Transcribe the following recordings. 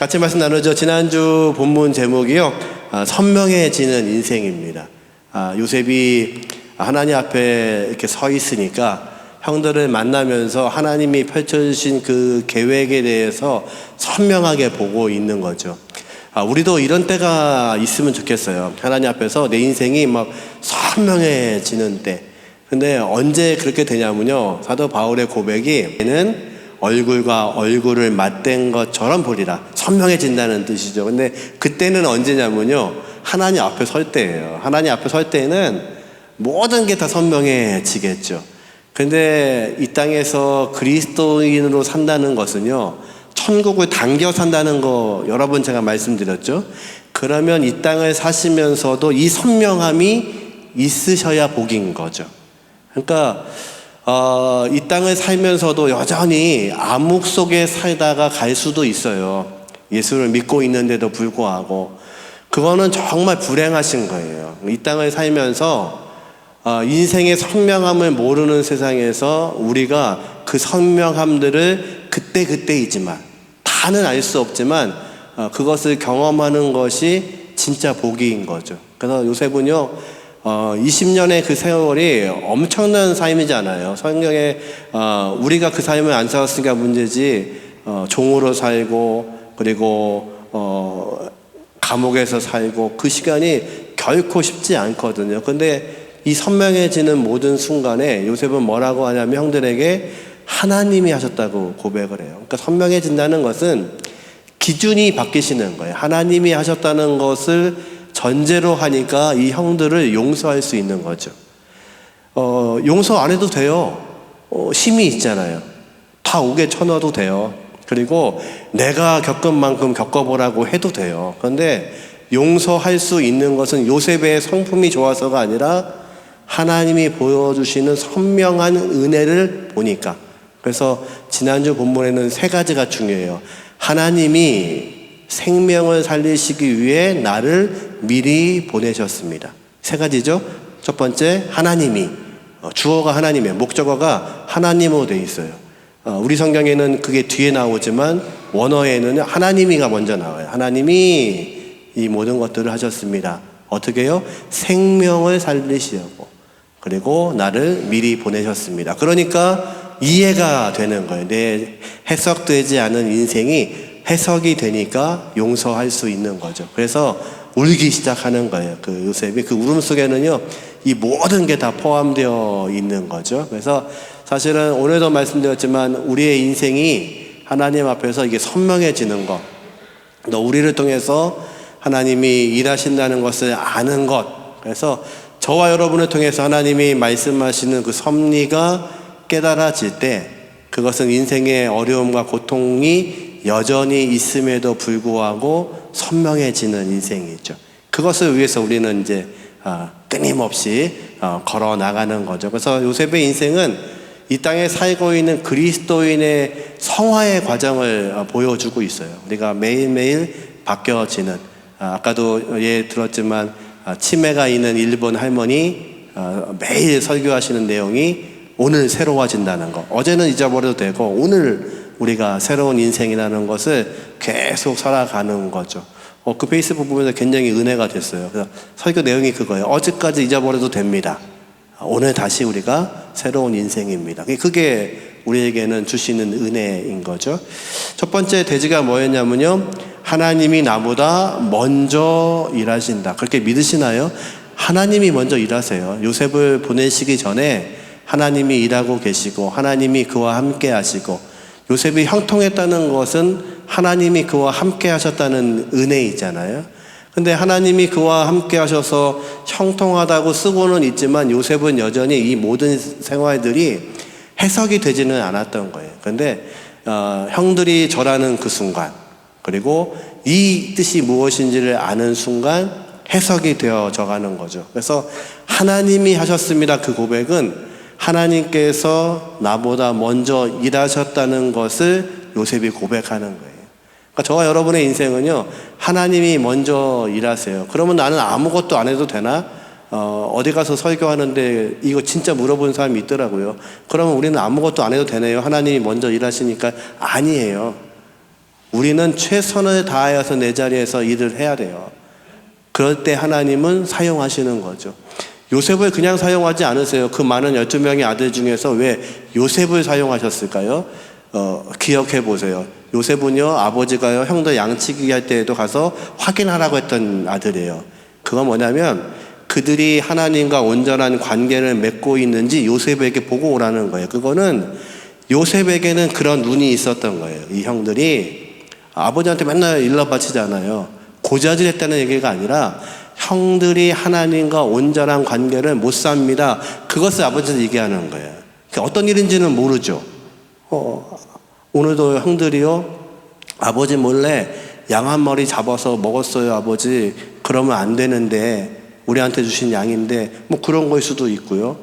같이 말씀 나누죠. 지난주 본문 제목이요, 선명해지는 인생입니다. 요셉이 하나님 앞에 이렇게 서 있으니까 형들을 만나면서 하나님이 펼쳐주신 그 계획에 대해서 선명하게 보고 있는 거죠. 우리도 이런 때가 있으면 좋겠어요. 하나님 앞에서 내 인생이 막 선명해지는 때. 근데 언제 그렇게 되냐면요, 사도 바울의 고백이 얘는 얼굴과 얼굴을 맞댄 것처럼 보리라, 선명해진다는 뜻이죠. 근데 그때는 언제냐면요, 하나님 앞에 설 때예요. 하나님 앞에 설 때는 모든 게 다 선명해지겠죠. 근데 이 땅에서 그리스도인으로 산다는 것은요, 천국을 당겨 산다는 거 여러 번 제가 말씀드렸죠. 그러면 이 땅을 사시면서도 이 선명함이 있으셔야 복인 거죠. 그러니까 이 땅을 살면서도 여전히 암흑 속에 살다가 갈 수도 있어요. 예수를 믿고 있는데도 불구하고. 그거는 정말 불행하신 거예요. 이 땅을 살면서 인생의 선명함을 모르는 세상에서 우리가 그 선명함들을 그때그때이지만, 다는 알 수 없지만 그것을 경험하는 것이 진짜 복인 거죠. 그래서 요셉은요, 20년의 그 세월이 엄청난 삶이잖아요. 성경에 우리가 그 삶을 안 살았으니까 문제지, 종으로 살고 그리고 감옥에서 살고, 그 시간이 결코 쉽지 않거든요. 근데 이 선명해지는 모든 순간에 요셉은 뭐라고 하냐면 형들에게 하나님이 하셨다고 고백을 해요. 그러니까 선명해진다는 것은 기준이 바뀌시는 거예요. 하나님이 하셨다는 것을 전제로 하니까 이 형들을 용서할 수 있는 거죠. 용서 안 해도 돼요. 힘이 있잖아요. 다 옥에 쳐넣어도 돼요. 그리고 내가 겪은 만큼 겪어보라고 해도 돼요. 그런데 용서할 수 있는 것은 요셉의 성품이 좋아서가 아니라 하나님이 보여주시는 선명한 은혜를 보니까. 그래서 지난주 본문에는 세 가지가 중요해요. 하나님이 생명을 살리시기 위해 나를 미리 보내셨습니다. 세 가지죠. 첫 번째, 하나님이, 주어가 하나님이에요. 목적어가 하나님으로 되어 있어요. 우리 성경에는 그게 뒤에 나오지만 원어에는 하나님이가 먼저 나와요. 하나님이 이 모든 것들을 하셨습니다. 어떻게 해요? 생명을 살리시려고. 그리고 나를 미리 보내셨습니다. 그러니까 이해가 되는 거예요. 내 해석되지 않은 인생이 해석이 되니까 용서할 수 있는 거죠. 그래서 울기 시작하는 거예요. 그 요셉이. 그 울음 속에는요, 이 모든 게 다 포함되어 있는 거죠. 그래서 사실은 오늘도 말씀드렸지만 우리의 인생이 하나님 앞에서 이게 선명해지는 것, 또 우리를 통해서 하나님이 일하신다는 것을 아는 것. 그래서 저와 여러분을 통해서 하나님이 말씀하시는 그 섭리가 깨달아질 때, 그것은 인생의 어려움과 고통이 여전히 있음에도 불구하고 선명해지는 인생이죠. 그것을 위해서 우리는 이제 끊임없이 걸어 나가는 거죠. 그래서 요셉의 인생은 이 땅에 살고 있는 그리스도인의 성화의 과정을 보여주고 있어요. 우리가 매일매일 바뀌어지는, 아까도 예 들었지만 치매가 있는 일본 할머니 매일 설교하시는 내용이 오늘 새로워진다는 거. 어제는 잊어버려도 되고 오늘 우리가 새로운 인생이라는 것을 계속 살아가는 거죠. 그 페이스북 보면서 굉장히 은혜가 됐어요. 그래서 설교 내용이 그거예요. 어제까지 잊어버려도 됩니다. 오늘 다시 우리가 새로운 인생입니다. 그게 우리에게는 주시는 은혜인 거죠. 첫 번째 대지가 뭐였냐면요, 하나님이 나보다 먼저 일하신다. 그렇게 믿으시나요? 하나님이 먼저 일하세요. 요셉을 보내시기 전에 하나님이 일하고 계시고 하나님이 그와 함께 하시고, 요셉이 형통했다는 것은 하나님이 그와 함께 하셨다는 은혜이잖아요. 근데 하나님이 그와 함께 하셔서 형통하다고 쓰고는 있지만 요셉은 여전히 이 모든 생활들이 해석이 되지는 않았던 거예요. 근데 형들이 절하는 그 순간, 그리고 이 뜻이 무엇인지를 아는 순간 해석이 되어져 가는 거죠. 그래서 하나님이 하셨습니다. 그 고백은 하나님께서 나보다 먼저 일하셨다는 것을 요셉이 고백하는 거예요. 그러니까 저와 여러분의 인생은요, 하나님이 먼저 일하세요. 그러면 나는 아무것도 안 해도 되나? 어디 가서 설교하는데 이거 진짜 물어본 사람이 있더라고요. 그러면 우리는 아무것도 안 해도 되네요. 하나님이 먼저 일하시니까. 아니에요. 우리는 최선을 다하여서 내 자리에서 일을 해야 돼요. 그럴 때 하나님은 사용하시는 거죠. 요셉을 그냥 사용하지 않으세요. 그 많은 12명의 아들 중에서 왜 요셉을 사용하셨을까요? 기억해 보세요. 요셉은요, 아버지가요, 형들 양치기 할 때에도 가서 확인하라고 했던 아들이에요. 그건 뭐냐면 그들이 하나님과 온전한 관계를 맺고 있는지 요셉에게 보고 오라는 거예요. 그거는 요셉에게는 그런 눈이 있었던 거예요. 이 형들이 아버지한테 맨날 일러 바치잖아요. 고자질 했다는 얘기가 아니라 형들이 하나님과 온전한 관계를 못 삽니다. 그것을 아버지한테 얘기하는 거예요. 어떤 일인지는 모르죠. 오늘도 형들이요, 아버지 몰래 양 한 마리 잡아서 먹었어요, 아버지. 그러면 안 되는데, 우리한테 주신 양인데, 뭐 그런 거일 수도 있고요.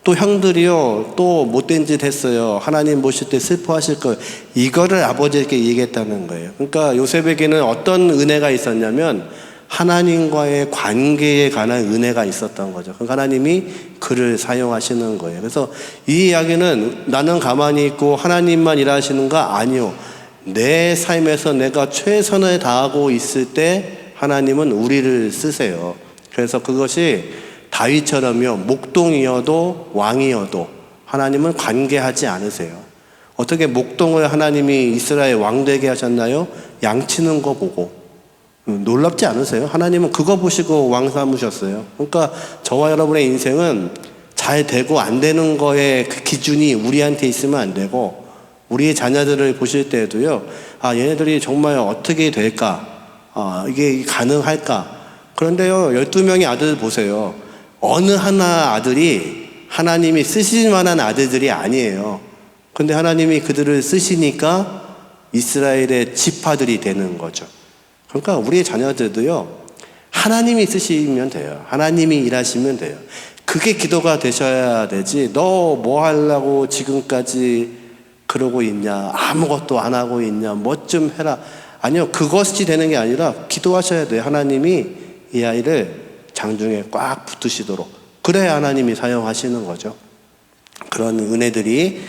또 형들이요, 또 못된 짓 했어요. 하나님 보실 때 슬퍼하실 거예요. 이거를 아버지에게 얘기했다는 거예요. 그러니까 요셉에게는 어떤 은혜가 있었냐면 하나님과의 관계에 관한 은혜가 있었던 거죠. 그러니까 하나님이 그를 사용하시는 거예요. 그래서 이 이야기는 나는 가만히 있고 하나님만 일하시는가? 아니요. 내 삶에서 내가 최선을 다하고 있을 때 하나님은 우리를 쓰세요. 그래서 그것이 다윗처럼요, 목동이어도 왕이어도 하나님은 관계하지 않으세요. 어떻게 목동을 하나님이 이스라엘 왕 되게 하셨나요? 양치는 거 보고. 놀랍지 않으세요? 하나님은 그거 보시고 왕 삼으셨어요. 그러니까 저와 여러분의 인생은 잘 되고 안 되는 거의 그 기준이 우리한테 있으면 안 되고, 우리의 자녀들을 보실 때에도요, 얘네들이 정말 어떻게 될까? 이게 가능할까? 그런데요, 12명의 아들 보세요. 어느 하나 아들이 하나님이 쓰실 만한 아들들이 아니에요. 근데 하나님이 그들을 쓰시니까 이스라엘의 지파들이 되는 거죠. 그러니까 우리의 자녀들도요, 하나님이 쓰시면 돼요. 하나님이 일하시면 돼요. 그게 기도가 되셔야 되지, 너 뭐 하려고 지금까지 그러고 있냐, 아무것도 안 하고 있냐, 뭐 좀 해라. 아니요, 그것이 되는 게 아니라 기도하셔야 돼요. 하나님이 이 아이를 장중에 꽉 붙으시도록. 그래야 하나님이 사용하시는 거죠. 그런 은혜들이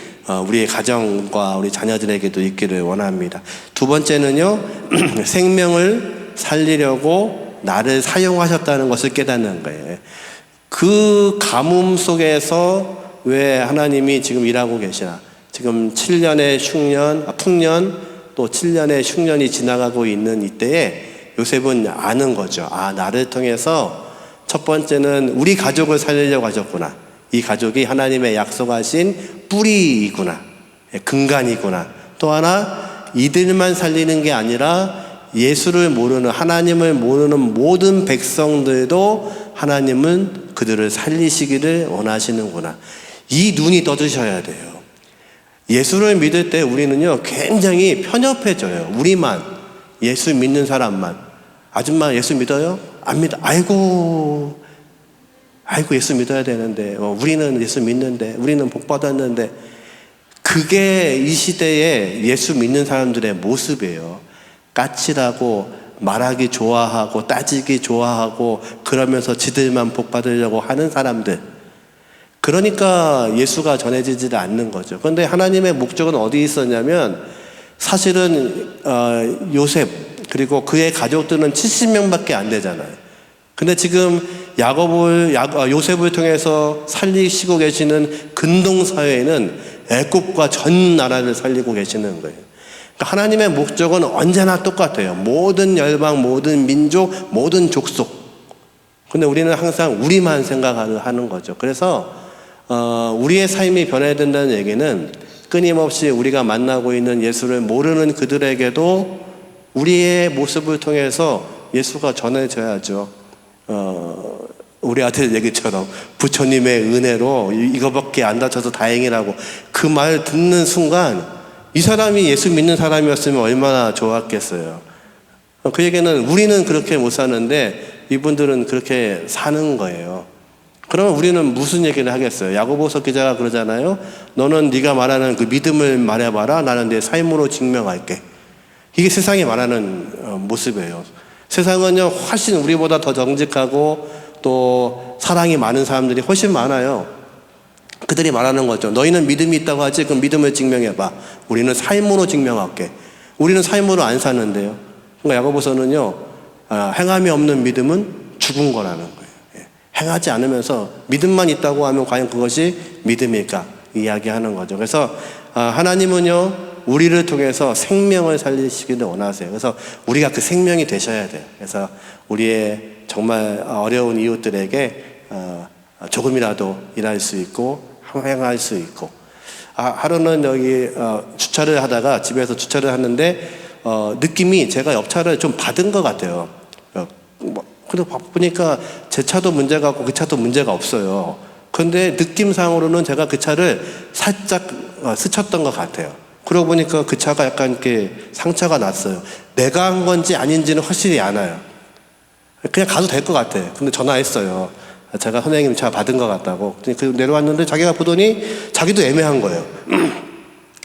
우리의 가정과 우리 자녀들에게도 있기를 원합니다. 두 번째는요, 생명을 살리려고 나를 사용하셨다는 것을 깨닫는 거예요. 그 가뭄 속에서 왜 하나님이 지금 일하고 계시나? 지금 7년의 풍년, 또 7년의 흉년이 지나가고 있는 이때에 요셉은 아는 거죠. 나를 통해서 첫 번째는 우리 가족을 살리려고 하셨구나. 이 가족이 하나님의 약속하신 뿌리이구나. 근간이구나. 또 하나, 이들만 살리는 게 아니라 예수를 모르는, 하나님을 모르는 모든 백성들도 하나님은 그들을 살리시기를 원하시는구나. 이 눈이 떠드셔야 돼요. 예수를 믿을 때 우리는요, 굉장히 편협해져요. 우리만, 예수 믿는 사람만. 아줌마 예수 믿어요? 안 믿어. 아이고 예수 믿어야 되는데, 우리는 예수 믿는데, 우리는 복 받았는데. 그게 이 시대에 예수 믿는 사람들의 모습이에요. 까칠하고 말하기 좋아하고 따지기 좋아하고 그러면서 지들만 복 받으려고 하는 사람들. 그러니까 예수가 전해지지 않는 거죠. 그런데 하나님의 목적은 어디 있었냐면, 사실은 요셉 그리고 그의 가족들은 70명밖에 안 되잖아요. 근데 지금 요셉을 통해서 살리시고 계시는 근동사회는 애굽과 전 나라를 살리고 계시는 거예요. 그러니까 하나님의 목적은 언제나 똑같아요. 모든 열방, 모든 민족, 모든 족속. 근데 우리는 항상 우리만 생각하는 거죠. 그래서 우리의 삶이 변해야 된다는 얘기는 끊임없이 우리가 만나고 있는 예수를 모르는 그들에게도 우리의 모습을 통해서 예수가 전해져야죠. 우리 아들 얘기처럼 부처님의 은혜로 이거밖에 안 다쳐서 다행이라고 그 말 듣는 순간 이 사람이 예수 믿는 사람이었으면 얼마나 좋았겠어요. 그 얘기는 우리는 그렇게 못 사는데 이분들은 그렇게 사는 거예요. 그러면 우리는 무슨 얘기를 하겠어요? 야고보서 기자가 그러잖아요. 너는 네가 말하는 그 믿음을 말해봐라. 나는 내 삶으로 증명할게. 이게 세상이 말하는 모습이에요. 세상은요, 훨씬 우리보다 더 정직하고 또 사랑이 많은 사람들이 훨씬 많아요. 그들이 말하는 거죠. 너희는 믿음이 있다고 하지? 그럼 믿음을 증명해봐. 우리는 삶으로 증명할게. 우리는 삶으로 안 사는데요. 그러니까 야고보서는요, 행함이 없는 믿음은 죽은 거라는 거예요. 예. 행하지 않으면서 믿음만 있다고 하면 과연 그것이 믿음일까 이야기하는 거죠. 그래서 하나님은요, 우리를 통해서 생명을 살리시기를 원하세요. 그래서 우리가 그 생명이 되셔야 돼요. 그래서 우리의 정말 어려운 이웃들에게 조금이라도 일할 수 있고 행할 수 있고. 하루는 여기 주차를 하다가 집에서 주차를 하는데 느낌이 제가 옆차를 좀 받은 것 같아요. 그래도 보니까 제 차도 문제가 없고 그 차도 문제가 없어요. 그런데 느낌상으로는 제가 그 차를 살짝 스쳤던 것 같아요. 그러고 보니까 그 차가 약간 이렇게 상처가 났어요. 내가 한 건지 아닌지는 확실히 안 와요. 그냥 가도 될 것 같아. 근데 전화했어요. 제가 선생님 차 받은 것 같다고. 내려왔는데 자기가 보더니 자기도 애매한 거예요.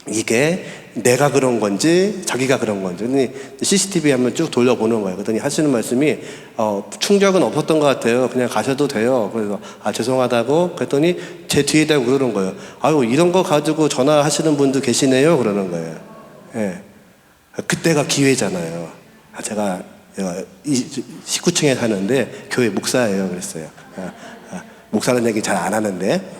이게 내가 그런 건지 자기가 그런 건지. 근데 CCTV 한번 쭉 돌려보는 거예요. 그랬더니 하시는 말씀이 충격은 없었던 것 같아요. 그냥 가셔도 돼요. 그래서 죄송하다고 그랬더니 제 뒤에 대고 그러는 거예요. 아유, 이런 거 가지고 전화하시는 분도 계시네요. 그러는 거예요. 예. 그때가 기회잖아요. 제가 19층에 사는데 교회 목사예요. 그랬어요. 목사는 얘기 잘 안 하는데.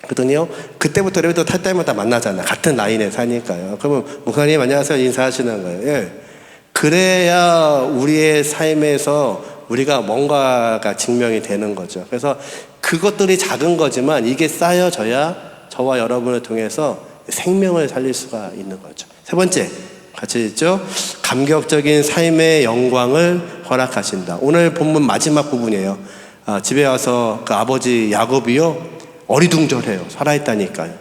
그랬더니요, 그때부터 엘리베이터 탈 때마다 만나잖아요. 같은 라인에 사니까요. 그러면 목사님 안녕하세요 인사하시는 거예요. 예. 그래야 우리의 삶에서 우리가 뭔가가 증명이 되는 거죠. 그래서 그것들이 작은 거지만 이게 쌓여져야 저와 여러분을 통해서 생명을 살릴 수가 있는 거죠. 세 번째, 같이 읽죠. 감격적인 삶의 영광을 허락하신다. 오늘 본문 마지막 부분이에요. 집에 와서 그 아버지 야곱이요, 어리둥절해요. 살아있다니까요.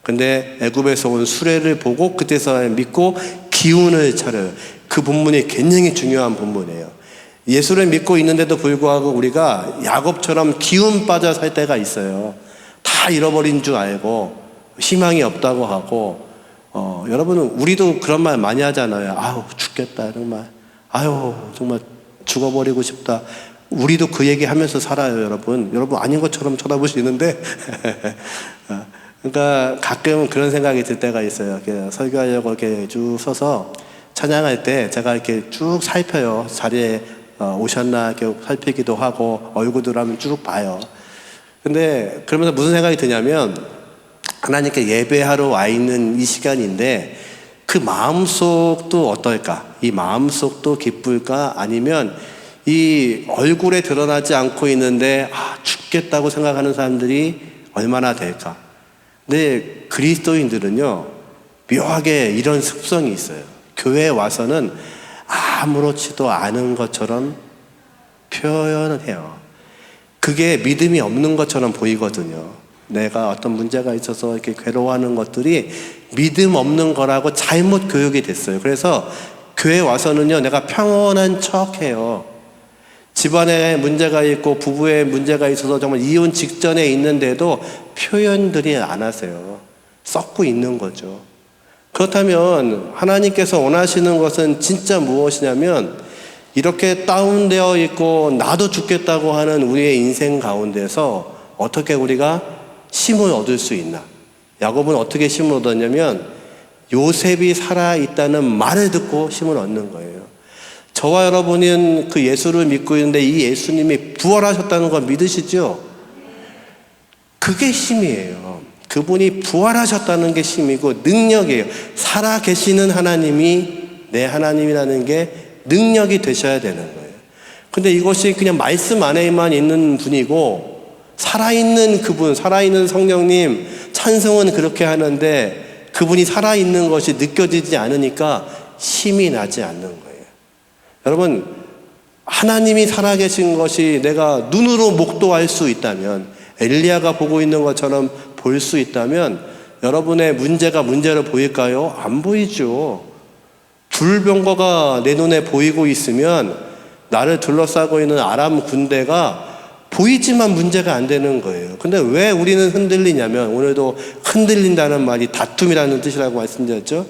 근데 애굽에서 온 수레를 보고 그때서 믿고 기운을 차려요. 그 본문이 굉장히 중요한 본문이에요. 예수를 믿고 있는데도 불구하고 우리가 야곱처럼 기운 빠져 살 때가 있어요. 다 잃어버린 줄 알고 희망이 없다고 하고 여러분은 우리도 그런 말 많이 하잖아요. 아유 죽겠다 이런 말. 아유 정말 죽어버리고 싶다. 우리도 그 얘기 하면서 살아요, 여러분. 여러분 아닌 것처럼 쳐다보시는데. 그러니까 가끔 그런 생각이 들 때가 있어요. 이렇게 설교하려고 이렇게 쭉 서서 찬양할 때 제가 이렇게 쭉 살펴요. 자리에 오셨나 이렇게 살피기도 하고 얼굴들 하면 쭉 봐요. 근데 그러면서 무슨 생각이 드냐면 하나님께 예배하러 와 있는 이 시간인데 그 마음속도 어떨까? 이 마음속도 기쁠까? 아니면 이 얼굴에 드러나지 않고 있는데 죽겠다고 생각하는 사람들이 얼마나 될까? 근데 그리스도인들은요 묘하게 이런 습성이 있어요. 교회에 와서는 아무렇지도 않은 것처럼 표현을 해요. 그게 믿음이 없는 것처럼 보이거든요. 내가 어떤 문제가 있어서 이렇게 괴로워하는 것들이 믿음 없는 거라고 잘못 교육이 됐어요. 그래서 교회에 와서는요 내가 평온한 척해요. 집안에 문제가 있고 부부에 문제가 있어서 정말 이혼 직전에 있는데도 표현들이 안 하세요. 썩고 있는 거죠. 그렇다면 하나님께서 원하시는 것은 진짜 무엇이냐면 이렇게 다운되어 있고 나도 죽겠다고 하는 우리의 인생 가운데서 어떻게 우리가 힘을 얻을 수 있나? 야곱은 어떻게 힘을 얻었냐면 요셉이 살아있다는 말을 듣고 힘을 얻는 거예요. 저와 여러분은 그 예수를 믿고 있는데 이 예수님이 부활하셨다는 걸 믿으시죠? 그게 힘이에요. 그분이 부활하셨다는 게 힘이고 능력이에요. 살아계시는 하나님이 내 하나님이라는 게 능력이 되셔야 되는 거예요. 근데 이것이 그냥 말씀 안에만 있는 분이고 살아있는 그분, 살아있는 성령님 찬송은 그렇게 하는데 그분이 살아있는 것이 느껴지지 않으니까 힘이 나지 않는 거예요. 여러분, 하나님이 살아계신 것이 내가 눈으로 목도할 수 있다면, 엘리야가 보고 있는 것처럼 볼 수 있다면 여러분의 문제가 문제로 보일까요? 안 보이죠. 불병거가 내 눈에 보이고 있으면 나를 둘러싸고 있는 아람 군대가 보이지만 문제가 안 되는 거예요. 근데 왜 우리는 흔들리냐면 오늘도 흔들린다는 말이 다툼이라는 뜻이라고 말씀드렸죠.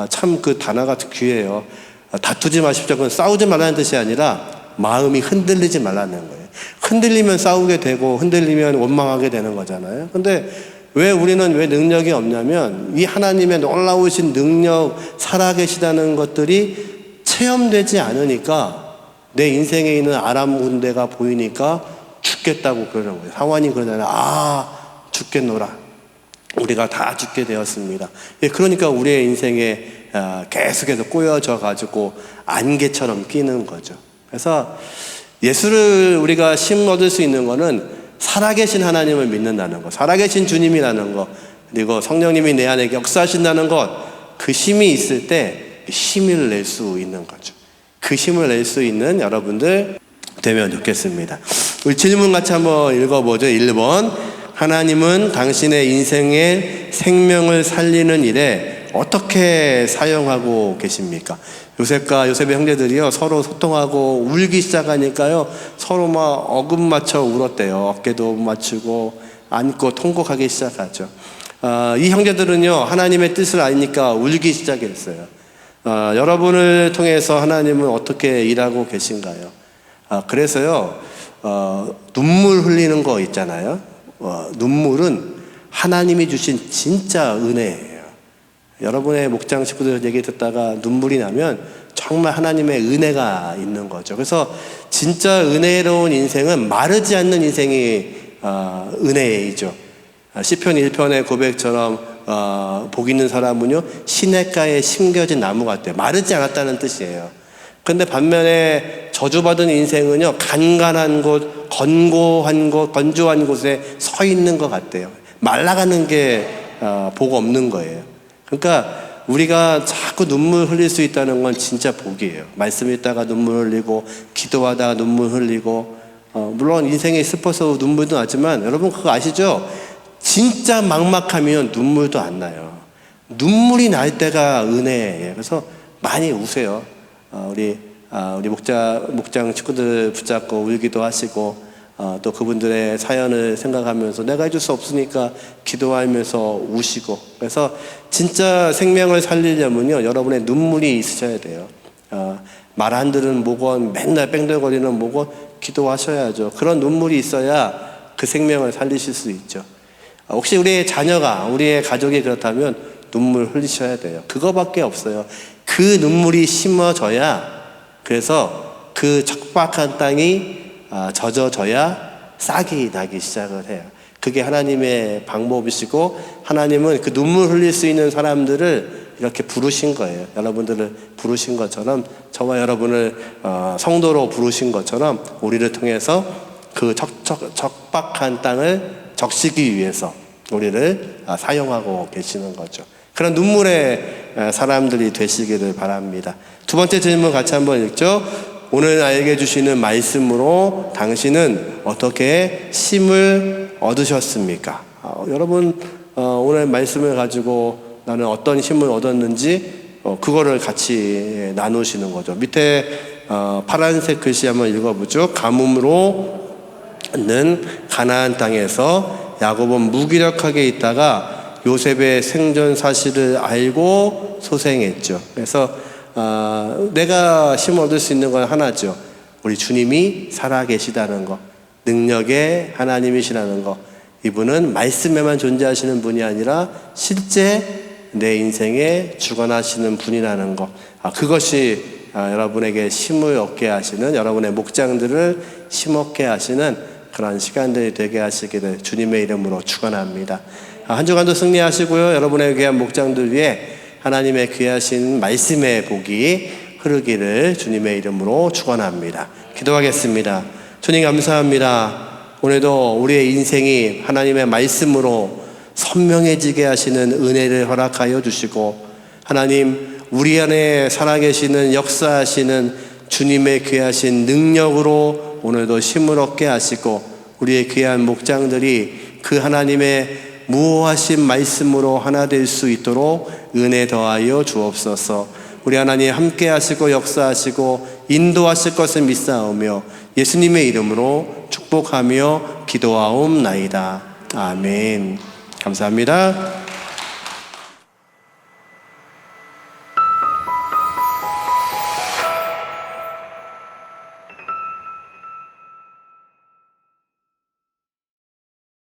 참 그 단어가 귀해요. 다투지 마십시오. 그건 싸우지 말라는 뜻이 아니라 마음이 흔들리지 말라는 거예요. 흔들리면 싸우게 되고 흔들리면 원망하게 되는 거잖아요. 근데 왜 우리는 왜 능력이 없냐면 이 하나님의 놀라우신 능력, 살아계시다는 것들이 체험되지 않으니까 내 인생에 있는 아람 군대가 보이니까 죽겠다고 그러는 거예요. 상환이 그러잖아요. 아, 죽겠노라. 우리가 다 죽게 되었습니다. 그러니까 우리의 인생에 계속해서 꼬여져 가지고 안개처럼 끼는 거죠. 그래서 예수를 우리가 심 얻을 수 있는 거는 살아계신 하나님을 믿는다는 것, 살아계신 주님이라는 것, 그리고 성령님이 내 안에 역사하신다는 것, 그 힘이 있을 때 힘을 낼 수 있는 거죠. 그 힘을 낼 수 있는 여러분들 되면 좋겠습니다. 우리 질문 같이 한번 읽어보죠. 1번, 하나님은 당신의 인생의 생명을 살리는 일에 어떻게 사용하고 계십니까? 요셉의 형제들이요, 서로 소통하고 울기 시작하니까요, 서로 막 어금 맞춰 울었대요. 어깨도 맞추고 안고 통곡하기 시작하죠. 이 형제들은요, 하나님의 뜻을 아니까 울기 시작했어요. 여러분을 통해서 하나님은 어떻게 일하고 계신가요? 그래서요, 눈물 흘리는 거 있잖아요. 눈물은 하나님이 주신 진짜 은혜예요. 여러분의 목장 식구들 얘기 듣다가 눈물이 나면 정말 하나님의 은혜가 있는 거죠. 그래서 진짜 은혜로운 인생은 마르지 않는 인생이 은혜이죠. 시편 1편의 고백처럼 복 있는 사람은요, 시냇가에 심겨진 나무 같대요. 마르지 않았다는 뜻이에요. 근데 반면에 저주받은 인생은요, 간간한 곳, 건조한 곳에 서 있는 것 같대요. 말라가는 게 복 없는 거예요. 그러니까 우리가 자꾸 눈물 흘릴 수 있다는 건 진짜 복이에요. 말씀 읽다가 눈물 흘리고, 기도하다가 눈물 흘리고, 물론 인생이 슬퍼서 눈물도 나지만 여러분 그거 아시죠? 진짜 막막하면 눈물도 안 나요. 눈물이 날 때가 은혜예요. 그래서 많이 우세요. 우리 목장 친구들 붙잡고 울기도 하시고, 또 그분들의 사연을 생각하면서 내가 해줄 수 없으니까 기도하면서 우시고. 그래서 진짜 생명을 살리려면요, 여러분의 눈물이 있으셔야 돼요. 말 안 들은 목원, 맨날 뺑돌거리는 목원, 기도하셔야죠. 그런 눈물이 있어야 그 생명을 살리실 수 있죠. 혹시 우리의 자녀가, 우리의 가족이 그렇다면 눈물 흘리셔야 돼요. 그거밖에 없어요. 그 눈물이 심어져야, 그래서 그 척박한 땅이 젖어져야 싹이 나기 시작을 해요. 그게 하나님의 방법이시고, 하나님은 그 눈물 흘릴 수 있는 사람들을 이렇게 부르신 거예요. 여러분들을 부르신 것처럼, 저와 여러분을 성도로 부르신 것처럼 우리를 통해서 그 척박한 땅을 적시기 위해서 우리를 사용하고 계시는 거죠. 그런 눈물의 사람들이 되시기를 바랍니다. 두 번째 질문 같이 한번 읽죠. 오늘 나에게 주시는 말씀으로 당신은 어떻게 힘을 얻으셨습니까? 여러분, 오늘 말씀을 가지고 나는 어떤 힘을 얻었는지 그거를 같이 나누시는 거죠. 밑에 파란색 글씨 한번 읽어보죠. 가뭄으로는 가나안 땅에서 야곱은 무기력하게 있다가 요셉의 생존 사실을 알고 소생했죠. 그래서 내가 힘 얻을 수 있는 건 하나죠. 우리 주님이 살아계시다는 것, 능력의 하나님이시라는 것. 이분은 말씀에만 존재하시는 분이 아니라 실제 내 인생에 주관하시는 분이라는 것. 그것이 여러분에게 힘을 얻게 하시는, 여러분의 목장들을 힘없게 하시는 그런 시간들이 되게 하시기를 주님의 이름으로 축원합니다. 한 주간도 승리하시고요. 여러분의 귀한 목장들 위해 하나님의 귀하신 말씀의 복이 흐르기를 주님의 이름으로 축원합니다. 기도하겠습니다. 주님 감사합니다. 오늘도 우리의 인생이 하나님의 말씀으로 선명해지게 하시는 은혜를 허락하여 주시고, 하나님 우리 안에 살아계시는 역사하시는 주님의 귀하신 능력으로 오늘도 힘을 얻게 하시고, 우리의 귀한 목장들이 그 하나님의 무호하신 말씀으로 하나 될 수 있도록 은혜 더하여 주옵소서. 우리 하나님 함께 하시고 역사하시고 인도하실 것을 믿사오며 예수님의 이름으로 축복하며 기도하옵나이다. 아멘. 감사합니다.